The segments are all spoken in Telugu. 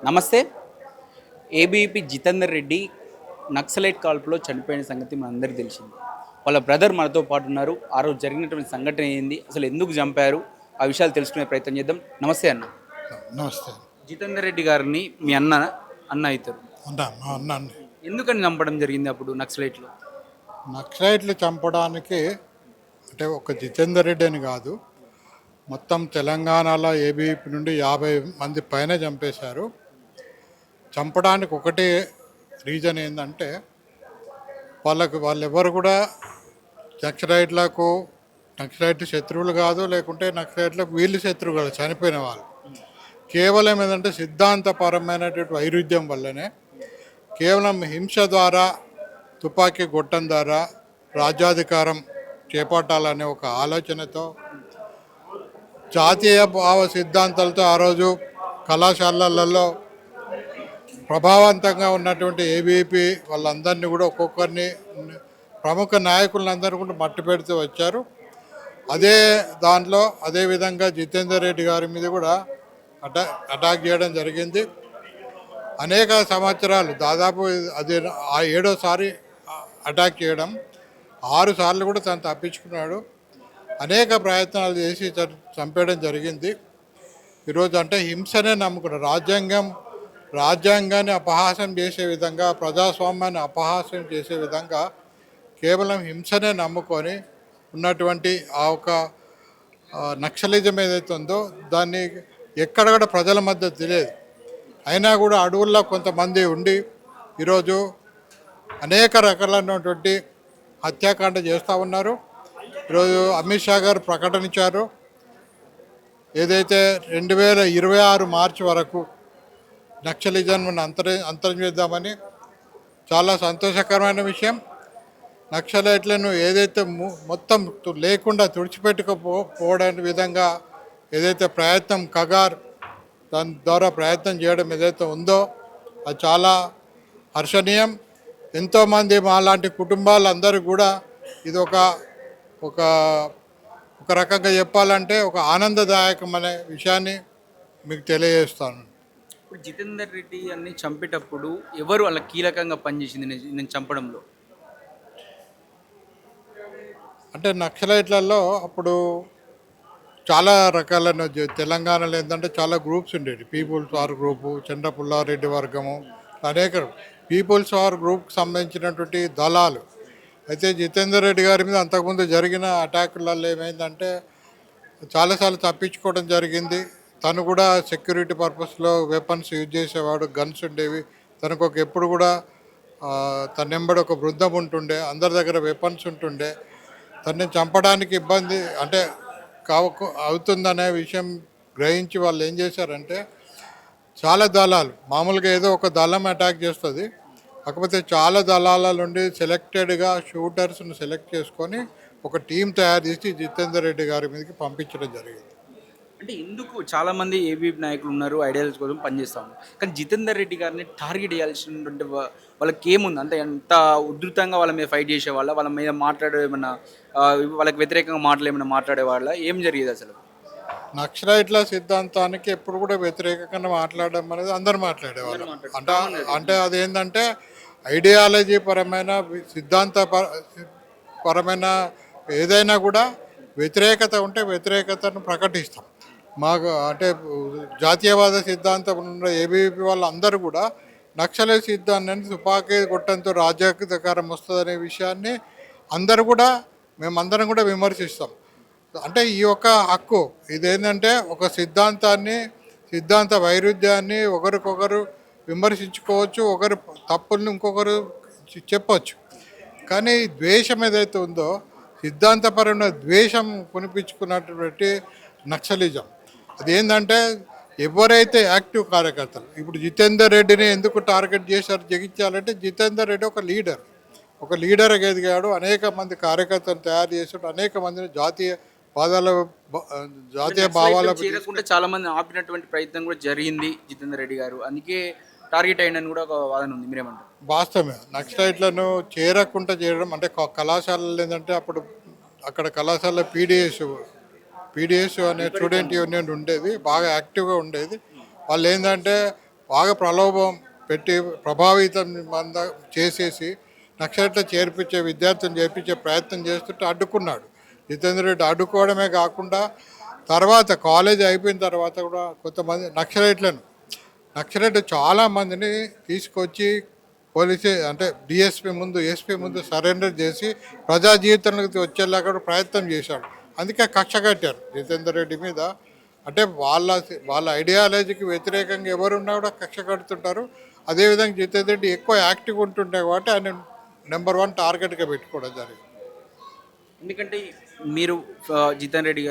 నమస్తే. ఏబీపీ జితేందర్ రెడ్డి నక్సలైట్ కాల్పులో చనిపోయిన సంగతి మనందరికీ తెలిసింది. వాళ్ళ బ్రదర్ మనతో పాటు ఉన్నారు. ఆ రోజు జరిగినటువంటి సంఘటన ఏంది, అసలు ఎందుకు చంపారు, ఆ విషయాలు తెలుసుకునే ప్రయత్నం చేద్దాం. నమస్తే అన్న. నమస్తే. జితేందర్ రెడ్డి గారిని మీ అన్న అవుతారు. అన్నా మా అన్నాన్ని ఎందుకని చంపడం జరిగింది అప్పుడు నక్సలైట్లో? నక్సలైట్లు చంపడానికి అంటే ఒక జితేందర్ రెడ్డి అని కాదు, మొత్తం తెలంగాణలో ఏబీపీ నుండి 50 మంది పైన చంపేశారు. చంపడానికి ఒకటే రీజన్ ఏంటంటే వాళ్ళెవరు కూడా నక్సలైట్లకు నక్సలైట్ శత్రువులు కాదు, లేకుంటే నక్సలైట్లకు వీళ్ళు శత్రువు కాదు, చనిపోయిన వాళ్ళు. కేవలం ఏంటంటే సిద్ధాంతపరమైనటువంటి వైరుధ్యం వల్లనే, కేవలం హింస ద్వారా, తుపాకీ గొట్టం ద్వారా రాజ్యాధికారం చేపట్టాలనే ఒక ఆలోచనతో, జాతీయ భావ సిద్ధాంతాలతో ఆ రోజు కళాశాలలలో ప్రభావవంతంగా ఉన్నటువంటి ఏబీపీ వాళ్ళందరినీ కూడా ఒక్కొక్కరిని ప్రముఖ నాయకులందరూ కూడా మట్టి పెడుతూ వచ్చారు. అదే దాంట్లో అదేవిధంగా జితేందర్ రెడ్డి గారి మీద కూడా అటాక్ చేయడం జరిగింది. అనేక సంవత్సరాలు, దాదాపు అది 7వ సారి అటాక్ చేయడం. 6 సార్లు కూడా తను తప్పించుకున్నాడు. అనేక ప్రయత్నాలు చేసి చంపేయడం జరిగింది. ఈరోజు అంటే హింసనే నమ్ముకున్నాడు. రాజ్యాంగాన్ని అపహాస్యం చేసే విధంగా, ప్రజాస్వామ్యాన్ని అపహాస్యం చేసే విధంగా కేవలం హింసనే నమ్ముకొని ఉన్నటువంటి ఆ ఒక నక్సలిజం ఏదైతే ఉందో దాన్ని ఎక్కడ కూడా ప్రజల మధ్య తెలియదు. అయినా కూడా అడవుల్లో కొంతమంది ఉండి ఈరోజు అనేక రకాలైనటువంటి హత్యాకాండ చేస్తూ ఉన్నారు. ఈరోజు అమిత్ షా గారు ప్రకటించారు, ఏదైతే 2026 మార్చి వరకు నక్సలిజం అంతరం చేద్దామని. చాలా సంతోషకరమైన విషయం. నక్సలైట్లను ఏదైతే మొత్తం లేకుండా తుడిచిపెట్టుకుపోవడానికి విధంగా ఏదైతే ప్రయత్నం కగార్ దాని ద్వారా ప్రయత్నం చేయడం ఏదైతే ఉందో అది చాలా హర్షణీయం. ఎంతోమంది మాలాంటి కుటుంబాలందరూ కూడా ఇది ఒక ఒక ఒక రకంగా చెప్పాలంటే ఒక ఆనందదాయకమైన విషయాన్ని మీకు తెలియజేస్తాను. ఇప్పుడు జితేందర్ రెడ్డి అన్ని చంపేటప్పుడు ఎవరు వాళ్ళ కీలకంగా పనిచేసింది నేను చంపడంలో? అంటే నక్సలైట్లలో అప్పుడు చాలా రకాలైన తెలంగాణలో ఏంటంటే చాలా గ్రూప్స్ ఉండేవి. పీపుల్స్ వార్ గ్రూపు, చంద్రపుల్లారెడ్డి వర్గము, అనేక పీపుల్స్ వార్ గ్రూప్కి సంబంధించినటువంటి దళాలు. అయితే జితేందర్ రెడ్డి గారి మీద అంతకుముందు జరిగిన అటాకులలో ఏమైందంటే చాలాసార్లు తప్పించుకోవడం జరిగింది. తను కూడా సెక్యూరిటీ పర్పస్లో వెపన్స్ యూజ్ చేసేవాడు, గన్స్ ఉండేవి తనకు. ఎప్పుడు కూడా తన వెంబడి ఒక బృందం ఉంటుండే, అందరి దగ్గర వెపన్స్ ఉంటుండే. తనని చంపడానికి ఇబ్బంది అంటే అవుతుందనే విషయం గ్రహించి వాళ్ళు ఏం చేశారంటే, చాలా దళాలు, మామూలుగా ఏదో ఒక దళం అటాక్ చేస్తుంది, కాకపోతే చాలా దళాల నుండి సెలెక్టెడ్గా షూటర్స్ని సెలెక్ట్ చేసుకొని ఒక టీం తయారు చేసి జితేందర్ రెడ్డి గారి మీదకి పంపించడం జరిగింది. అంటే ఎందుకు చాలామంది ఏబీపీ నాయకులు ఉన్నారు, ఐడియాలజీ కోసం పనిచేస్తాము, కానీ జితేందర్ రెడ్డి గారిని టార్గెట్ చేయాల్సినటువంటి వాళ్ళకి ఏముంది? అంటే ఎంత ఉధృతంగా వాళ్ళ మీద ఫైట్ చేసేవాళ్ళ, వాళ్ళ మీద మాట్లాడే ఏమన్నా వాళ్ళకి వ్యతిరేకంగా ఏమైనా మాట్లాడేవాళ్ళ, ఏం జరిగేది అసలు? నక్సలైట్ల సిద్ధాంతానికి ఎప్పుడు కూడా వ్యతిరేకంగా మాట్లాడడం అనేది అందరు మాట్లాడేవాళ్ళు. అంటే అదేంటంటే ఐడియాలజీ పరమైన, సిద్ధాంత పరమైన ఏదైనా కూడా వ్యతిరేకత ఉంటే వ్యతిరేకతను ప్రకటిస్తాం. మాకు అంటే జాతీయవాద సిద్ధాంతం ఉన్న ఏబీవీపీ వాళ్ళందరూ కూడా నక్సలైట్ సిద్ధాంతాన్ని, తుపాకీ కొట్టంతో రాజ్యాధికారం వస్తుందనే విషయాన్ని మేమందరం కూడా విమర్శిస్తాం. అంటే ఈ యొక్క హక్కు ఇదేంటంటే ఒక సిద్ధాంత వైరుధ్యాన్ని ఒకరికొకరు విమర్శించుకోవచ్చు, ఒకరు తప్పుల్ని ఇంకొకరు చెప్పవచ్చు. కానీ ద్వేషం ఏదైతే ఉందో, సిద్ధాంతపరమైన ద్వేషం కొనిపించుకున్నటువంటి నక్సలిజం, అదేంటంటే ఎవరైతే యాక్టివ్ కార్యకర్తలు, ఇప్పుడు జితేందర్ రెడ్డిని ఎందుకు టార్గెట్ చేశారు జగించాలంటే, జితేందర్ రెడ్డి ఒక లీడర్ ఎదిగాడు, అనేక మంది కార్యకర్తలు తయారు చేశాడు, అనేక మందిని జాతీయ భావాల చేరకుండా చాలా మంది ఆపినటువంటి ప్రయత్నం కూడా జరిగింది జితేందర్ రెడ్డి గారు, అందుకే టార్గెట్ అయ్యిందని కూడా ఒక వాదన ఉంది. మీరేమంటారు? వాస్తవమే. నక్సలైట్లను చేయడం అంటే కళాశాలలు ఏంటంటే అప్పుడు అక్కడ కళాశాలలో పీడిఎస్ అనే స్టూడెంట్ యూనియన్ ఉండేది, బాగా యాక్టివ్గా ఉండేది. వాళ్ళు ఏంటంటే బాగా ప్రలోభం పెట్టి ప్రభావితం చేసేసి నక్సలైట్లో చేర్పించే విద్యార్థులను చేర్పించే ప్రయత్నం చేస్తుంటే అడ్డుకున్నాడు. జితేందర్ రెడ్డి అడ్డుకోవడమే కాకుండా తర్వాత కాలేజ్ అయిపోయిన తర్వాత కూడా కొంతమంది నక్సలైట్లు చాలామందిని తీసుకొచ్చి పోలీసే అంటే డిఎస్పీ ముందు ఎస్పీ ముందు సరెండర్ చేసి ప్రజా జీవితంలోకి వచ్చేలాగా కూడా ప్రయత్నం చేశాడు. అందుకే కక్ష కట్టారు జితేందర్ రెడ్డి మీద. అంటే వాళ్ళ ఐడియాలజీకి వ్యతిరేకంగా ఎవరున్నా కూడా కక్ష కడుతుంటారు. అదేవిధంగా జితేందర్ రెడ్డి ఎక్కువ యాక్టివ్ ఉంటుండే కాబట్టి ఆయన నెంబర్ 1 టార్గెట్గా పెట్టుకోవడం జరిగింది. ఎందుకంటే మీరు జితేన్ రెడ్డి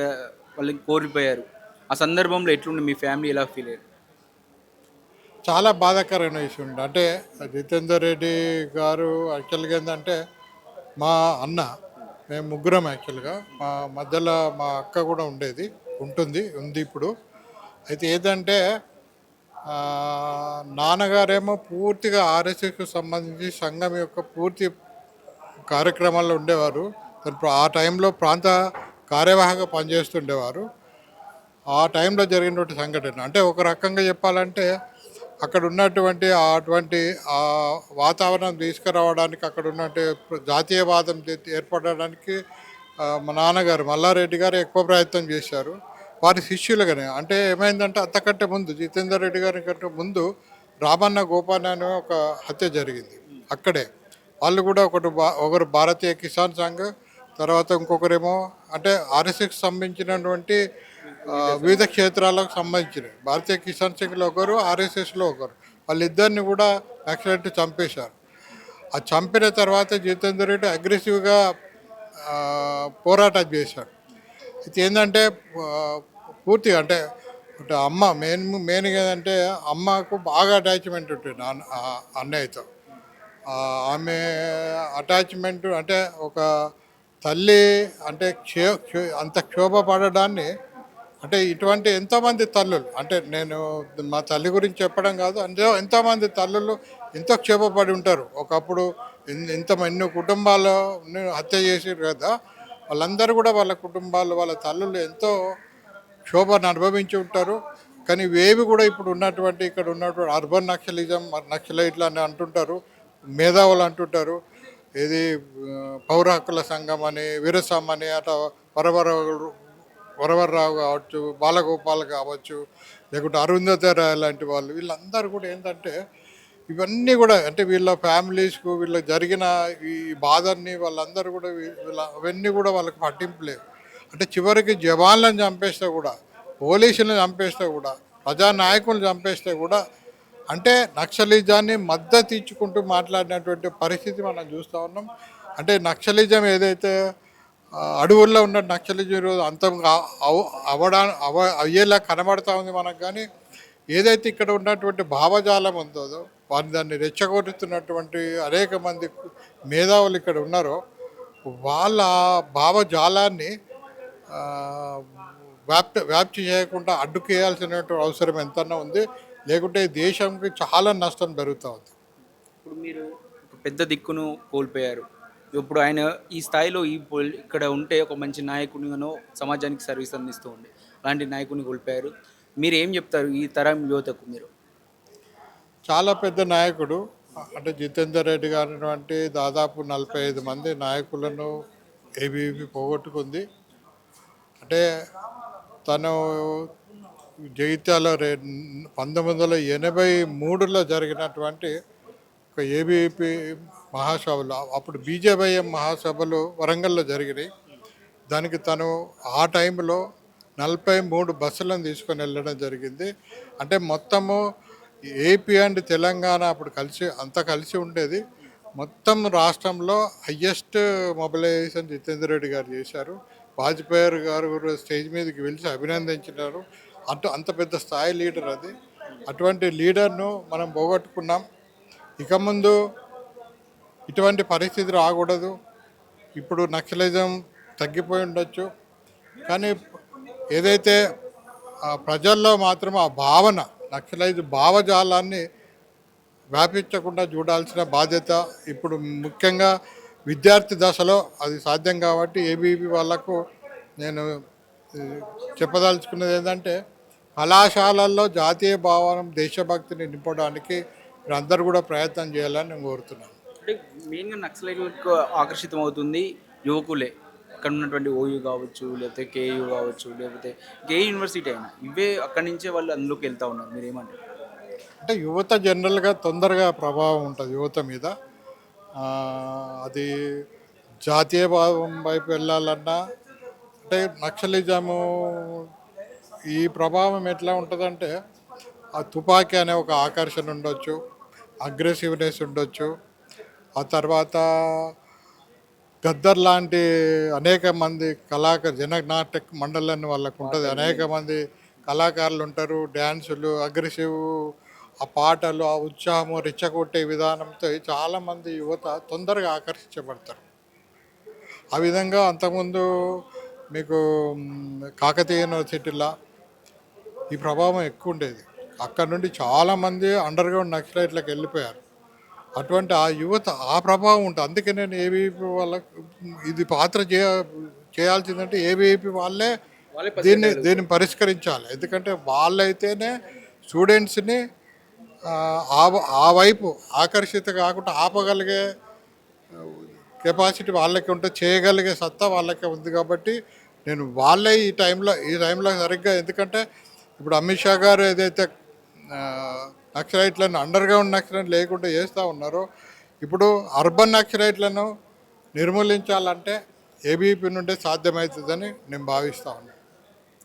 వాళ్ళని కోల్పోయారు. ఆ సందర్భంలో ఎట్లుండి మీ ఫ్యామిలీ ఎలా ఫీల్ అయ్యారు? చాలా బాధాకరమైన విషయం ఉండే. అంటే జితేందర్ రెడ్డి గారు యాక్చువల్గా ఏంటంటే మా అన్న, మేము ముగ్గురం యాక్చువల్గా. మా మధ్యలో మా అక్క కూడా ఉంది ఇప్పుడు. అయితే ఏదంటే నాన్నగారేమో పూర్తిగా ఆర్ఎస్ఎస్కు సంబంధించి సంఘం యొక్క పూర్తి కార్యక్రమాల్లో ఉండేవారు. ఆ టైంలో ప్రాంత కార్యవాహగా పనిచేస్తుండేవారు. ఆ టైంలో జరిగినటువంటి సంఘటన అంటే ఒక రకంగా చెప్పాలంటే అక్కడ ఉన్నటువంటి అటువంటి వాతావరణం తీసుకురావడానికి, అక్కడ ఉన్నటువంటి జాతీయవాదం ఏర్పడడానికి మా నాన్నగారు మల్లారెడ్డి గారు ఎక్కువ ప్రయత్నం చేశారు. వారి శిష్యులుగానే. అంటే ఏమైందంటే అంతకంటే ముందు జితేందర్ రెడ్డి గారి కంటే ముందు రామన్న గోపాల్ అనే ఒక హత్య జరిగింది అక్కడే. వాళ్ళు కూడా ఒకరు భారతీయ కిసాన్ సంఘ్, తర్వాత ఇంకొకరేమో అంటే ఆర్ఎస్ఎస్కి సంబంధించినటువంటి వివిధ క్షేత్రాలకు సంబంధించినవి. భారతీయ కిసాన్ సంఘ్లో ఒకరు, ఆర్ఎస్ఎస్లో ఒకరు. వాళ్ళిద్దరిని కూడా నక్సలైట్ చంపేశారు. ఆ చంపిన తర్వాత జితేందర్ రెడ్డి అగ్రెసివ్గా పోరాటం చేశాడు. అయితే ఏంటంటే పూర్తిగా అంటే అమ్మ మెయిన్గా ఏంటంటే అమ్మకు బాగా అటాచ్మెంట్ ఉంటుంది అన్నయ్యతో. ఆమె అటాచ్మెంట్ అంటే ఒక తల్లి అంటే అంత క్షోభ పడడాన్ని అంటే ఇటువంటి ఎంతోమంది తల్లులు, అంటే నేను మా తల్లి గురించి చెప్పడం కాదు, ఎంతోమంది తల్లులు ఎంతో క్షోభపడి ఉంటారు. ఒకప్పుడు ఎన్ని కుటుంబాలు హత్య చేసారు కదా, వాళ్ళందరూ కూడా వాళ్ళ కుటుంబాలు వాళ్ళ తల్లులు ఎంతో క్షోభను అనుభవించి ఉంటారు. కానీ ఇవేవి కూడా ఇక్కడ ఉన్నటువంటి అర్బన్ నక్సలిజం, నక్సలైట్లు అని అంటుంటారు, మేధావులు అంటుంటారు. ఇది పౌర హక్కుల సంఘం అని, వీరస్వామి అని, అట్లా వరవర్రావు కావచ్చు, బాలగోపాల్ కావచ్చు, లేకుంటే అరుంధతి రాయ్ లాంటి వాళ్ళు, వీళ్ళందరూ కూడా ఏంటంటే ఇవన్నీ కూడా అంటే వీళ్ళ ఫ్యామిలీస్కు వీళ్ళకి జరిగిన ఈ బాధల్ని వాళ్ళందరూ కూడా అవన్నీ కూడా వాళ్ళకి పట్టింపు లేవు. అంటే చివరికి జవాన్లను చంపేస్తే కూడా, పోలీసులను చంపేస్తే కూడా, ప్రజానాయకులను చంపేస్తే కూడా అంటే నక్సలిజాన్ని మద్దతు ఇచ్చుకుంటూ మాట్లాడినటువంటి పరిస్థితి మనం చూస్తూ ఉన్నాం. అంటే నక్సలిజం ఏదైతే అడవుల్లో ఉన్న నక్సలిజం ఈరోజు అంతం అయ్యేలా కనబడతా ఉంది మనకు. కానీ ఏదైతే ఇక్కడ ఉన్నటువంటి భావజాలం ఉందో దాన్ని రెచ్చగొడుతున్నటువంటి అనేక మంది మేధావులు ఇక్కడ ఉన్నారో వాళ్ళ భావజాలాన్ని వ్యాప్తి చేయకుండా అడ్డుకేయాల్సినటువంటి అవసరం ఎంతన్నా ఉంది. లేకుంటే దేశంకి చాలా నష్టం జరుగుతూ ఉంది. ఇప్పుడు మీరు ఒక పెద్ద దిక్కును కోల్పోయారు. ఇప్పుడు ఆయన ఈ స్థాయిలో ఇక్కడ ఉంటే ఒక మంచి నాయకునిగానో సమాజానికి సర్వీస్ అందిస్తూ ఉండే అలాంటి నాయకుని కోల్పోయారు. మీరు ఏం చెప్తారు ఈ తరం యువతకు? మీరు చాలా పెద్ద నాయకుడు. అంటే జితేందర్ రెడ్డి గారి దాదాపు 45 మంది నాయకులను ఏబీవీపీ పోగొట్టుకుంది. అంటే తను జగిత్యాల 1983లో జరిగినటువంటి ఒక ఏబీవీపీ మహాసభలు, అప్పుడు బీజేపీఎం మహాసభలు వరంగల్లో జరిగినాయి. దానికి తను ఆ టైంలో 43 బస్సులను తీసుకొని వెళ్ళడం జరిగింది. అంటే మొత్తము ఏపీ అండ్ తెలంగాణ అప్పుడు కలిసి ఉండేది. మొత్తం రాష్ట్రంలో హయ్యెస్ట్ మొబిలైజేషన్ జితేందర్ రెడ్డి గారు చేశారు. వాజ్పేయి గారు స్టేజ్ మీదకి వెళ్ళి అభినందించినారు. అంత పెద్ద స్థాయి లీడర్ అది. అటువంటి లీడర్ను మనం పోగొట్టుకున్నాం. ఇక ముందు ఇటువంటి పరిస్థితి రాకూడదు. ఇప్పుడు నక్సలిజం తగ్గిపోయి ఉండొచ్చు, కానీ ఏదైతే ప్రజల్లో మాత్రం ఆ భావన, నక్సలైజ్ భావజాలాన్ని వ్యాపించకుండా చూడాల్సిన బాధ్యత ఇప్పుడు ముఖ్యంగా విద్యార్థి దశలో అది సాధ్యం. కాబట్టి ఏబీవీ వాళ్ళకు నేను చెప్పదలుచుకున్నది ఏంటంటే కళాశాలల్లో జాతీయ భావన దేశభక్తిని నింపడానికి మీరందరూ కూడా ప్రయత్నం చేయాలని నేను కోరుతున్నాను. అంటే మెయిన్గా నక్సలైట్లకు ఆకర్షితం అవుతుంది యువకులే. అక్కడ ఉన్నటువంటి ఓయూ కావచ్చు, లేకపోతే కేయూ కావచ్చు, లేకపోతే కే యూనివర్సిటీ అయినా ఇవే అక్కడి నుంచే వాళ్ళు అందులోకి వెళ్తూ ఉన్నారు. మీరు ఏమంటారు? అంటే యువత జనరల్గా తొందరగా ప్రభావం ఉంటుంది యువత మీద. ఆ, అది జాతీయ భావం వైపు వెళ్ళాలన్నా అంటే నక్సలిజము ఈ ప్రభావం ఎట్లా ఉంటుందంటే ఆ తుపాకీ అనే ఒక ఆకర్షణ ఉండొచ్చు, అగ్రెసివ్నెస్ ఉండొచ్చు. ఆ తర్వాత గద్దర్ లాంటి అనేక మంది జననాటక మండలని వాళ్ళకు ఉంటుంది. అనేక మంది కళాకారులు ఉంటారు. డ్యాన్సులు, అగ్రెసివ్, ఆ పాటలు, ఆ ఉత్సాహము, రెచ్చగొట్టే విధానంతో చాలామంది యువత తొందరగా ఆకర్షించబడతారు. ఆ విధంగా అంతకుముందు మీకు కాకతీయ యూనివర్సిటీలో ఈ ప్రభావం ఎక్కువ ఉండేది. అక్కడ నుండి చాలామంది అండర్ గ్రౌండ్ నక్సలైట్లకు వెళ్ళిపోయారు. అటువంటి ఆ యువత ఆ ప్రభావం ఉంటుంది. అందుకే నేను ఏబీవీపీ వాళ్ళకు ఇది పాత్ర చేయాల్సిందంటే ఏబీవీపీ వాళ్ళే వాళ్ళే దీన్ని పరిష్కరించాలి. ఎందుకంటే వాళ్ళైతేనే స్టూడెంట్స్ని ఆ వైపు ఆకర్షిత కాకుండా ఆపగలిగే కెపాసిటీ వాళ్ళకి ఉంటే, చేయగలిగే సత్తా వాళ్ళకే ఉంది. కాబట్టి నేను వాళ్ళే ఈ టైంలో సరిగ్గా, ఎందుకంటే ఇప్పుడు అమిత్ షా గారు ఏదైతే నక్సలైట్లను అండర్ గ్రౌండ్ నక్సలైట్ లేకుండా చేస్తూ ఉన్నారో, ఇప్పుడు అర్బన్ నక్సలైట్లను నిర్మూలించాలంటే ఏబీపీ నుండే సాధ్యమవుతుందని నేను భావిస్తూ ఉన్నాను.